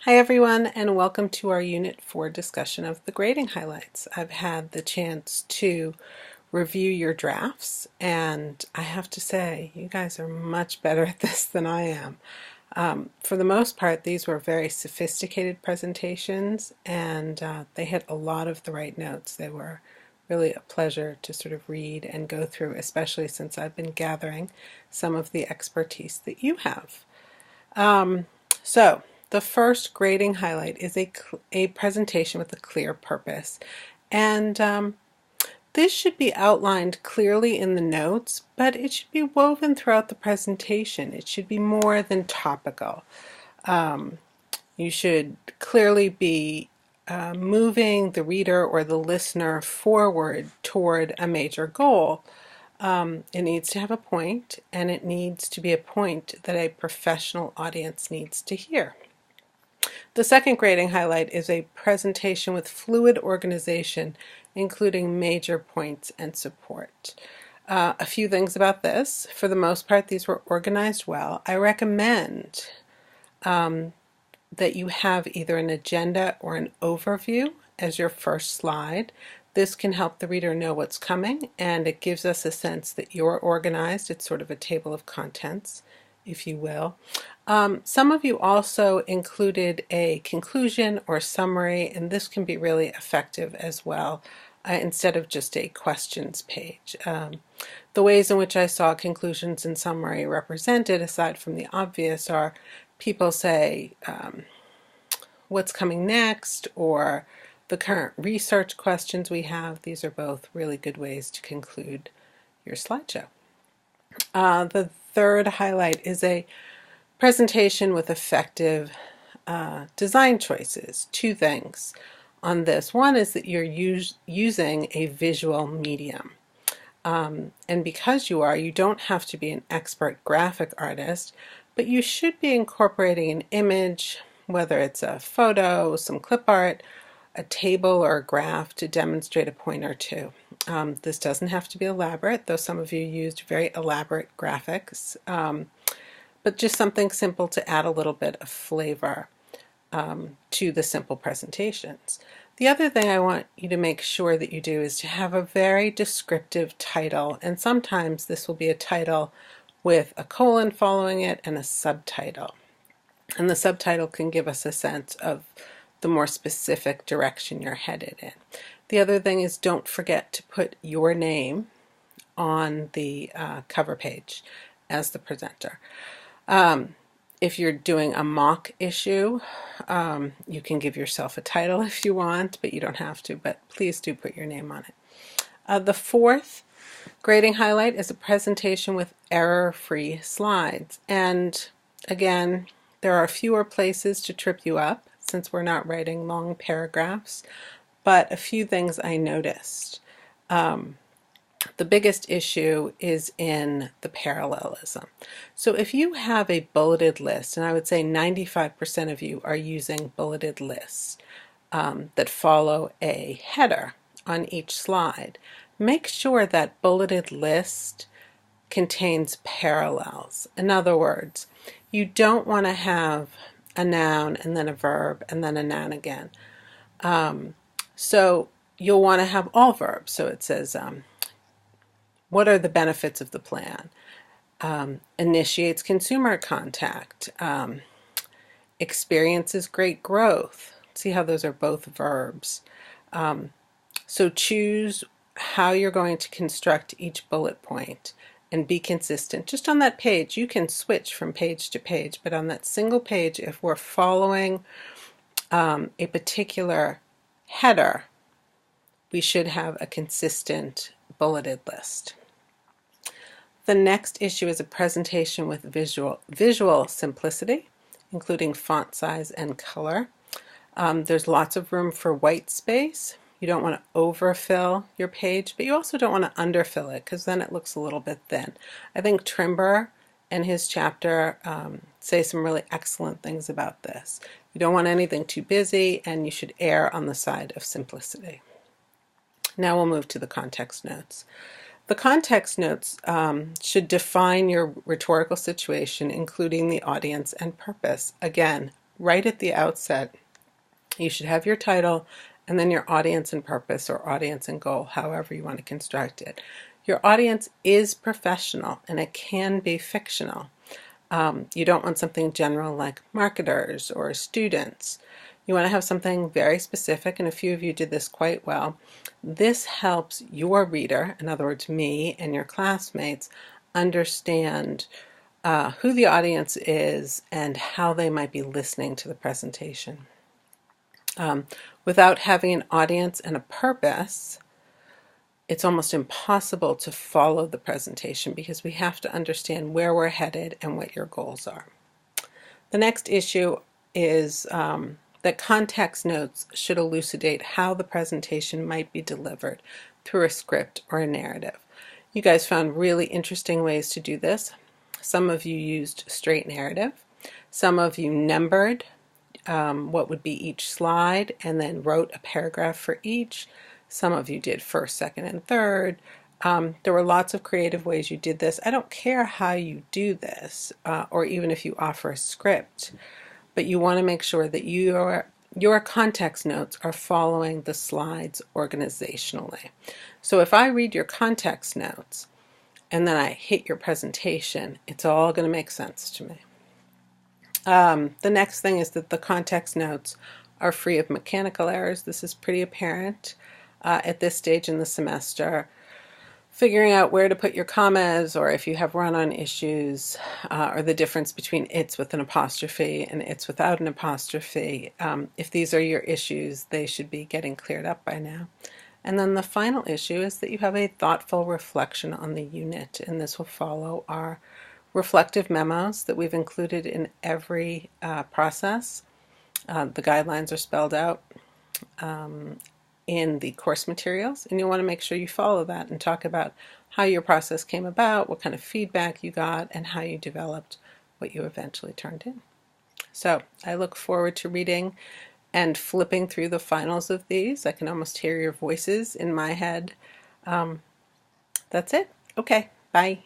Hi everyone, and welcome to our Unit 4 discussion of the grading highlights. I've had the chance to review your drafts, and I have to say, you guys are much better at this than I am. For the most part, these were very sophisticated presentations, and they hit a lot of the right notes. They were really a pleasure to sort of read and go through, especially since I've been gathering some of the expertise that you have. So the first grading highlight is a presentation with a clear purpose. And this should be outlined clearly in the notes, but it should be woven throughout the presentation. It should be more than topical. You should clearly be moving the reader or the listener forward toward a major goal. It needs to have a point, and it needs to be a point that a professional audience needs to hear. The second grading highlight is a presentation with fluid organization, including major points and support. A few things about this. For the most part, these were organized well. I recommend that you have either an agenda or an overview as your first slide. This can help the reader know what's coming, and it gives us a sense that you're organized. It's sort of a table of contents, if you will. Some of you also included a conclusion or summary, and this can be really effective as well, instead of just a questions page. The ways in which I saw conclusions and summary represented, aside from the obvious, are people say what's coming next, or the current research questions we have. These are both really good ways to conclude your slideshow. The third highlight is a presentation with effective design choices. Two things on this. One is that you're using a visual medium. And because you don't have to be an expert graphic artist, but you should be incorporating an image, whether it's a photo, some clip art, a table, or a graph to demonstrate a point or two. This doesn't have to be elaborate, though some of you used very elaborate graphics, but just something simple to add a little bit of flavor to the simple presentations. The other thing I want you to make sure that you do is to have a very descriptive title, and sometimes this will be a title with a colon following it and a subtitle. And the subtitle can give us a sense of the more specific direction you're headed in. The other thing is, don't forget to put your name on the cover page as the presenter. If you're doing a mock issue, you can give yourself a title if you want, but you don't have to, but please do put your name on it. The fourth grading highlight is a presentation with error-free slides. And again, there are fewer places to trip you up since we're not writing long paragraphs, but a few things I noticed. The biggest issue is in the parallelism. So if you have a bulleted list, and I would say 95% of you are using bulleted lists that follow a header on each slide, make sure that bulleted list contains parallels. In other words, you don't want to have a noun and then a verb and then a noun again. So you'll want to have all verbs. So it says, what are the benefits of the plan? Initiates consumer contact. Experiences great growth. See how those are both verbs. So choose how you're going to construct each bullet point and be consistent. Just on that page, you can switch from page to page, but on that single page, if we're following a particular header, we should have a consistent bulleted list. The next issue is a presentation with visual simplicity, including font size and color. There's lots of room for white space. You don't want to overfill your page, but you also don't want to underfill it because then it looks a little bit thin. I think Trimber and his chapter say some really excellent things about this. You don't want anything too busy, and you should err on the side of simplicity. Now we'll move to the context notes. The context notes should define your rhetorical situation, including the audience and purpose. Again, right at the outset, you should have your title and then your audience and purpose, or audience and goal, however you want to construct it. Your audience is professional and it can be fictional. You don't want something general like marketers or students. You want to have something very specific, and a few of you did this quite well. This helps your reader, in other words, me and your classmates, understand who the audience is and how they might be listening to the presentation. Without having an audience and a purpose, it's almost impossible to follow the presentation because we have to understand where we're headed and what your goals are. The next issue is that context notes should elucidate how the presentation might be delivered through a script or a narrative. You guys found really interesting ways to do this. Some of you used straight narrative. Some of you numbered what would be each slide and then wrote a paragraph for each. Some of you did first, second, and third. There were lots of creative ways you did this. I don't care how you do this, or even if you offer a script, but you want to make sure that your context notes are following the slides organizationally. So if I read your context notes and then I hit your presentation, it's all going to make sense to me. The next thing is that the context notes are free of mechanical errors. This is pretty apparent at this stage in the semester. Figuring out where to put your commas, or if you have run-on issues, or the difference between it's with an apostrophe and it's without an apostrophe. If these are your issues, they should be getting cleared up by now. And then the final issue is that you have a thoughtful reflection on the unit, and this will follow our reflective memos that we've included in every process. The guidelines are spelled out in the course materials, and you want to make sure you follow that and talk about how your process came about, what kind of feedback you got, and how you developed what you eventually turned in. So I look forward to reading and flipping through the finals of these. I can almost hear your voices in my head. That's it. Okay, bye.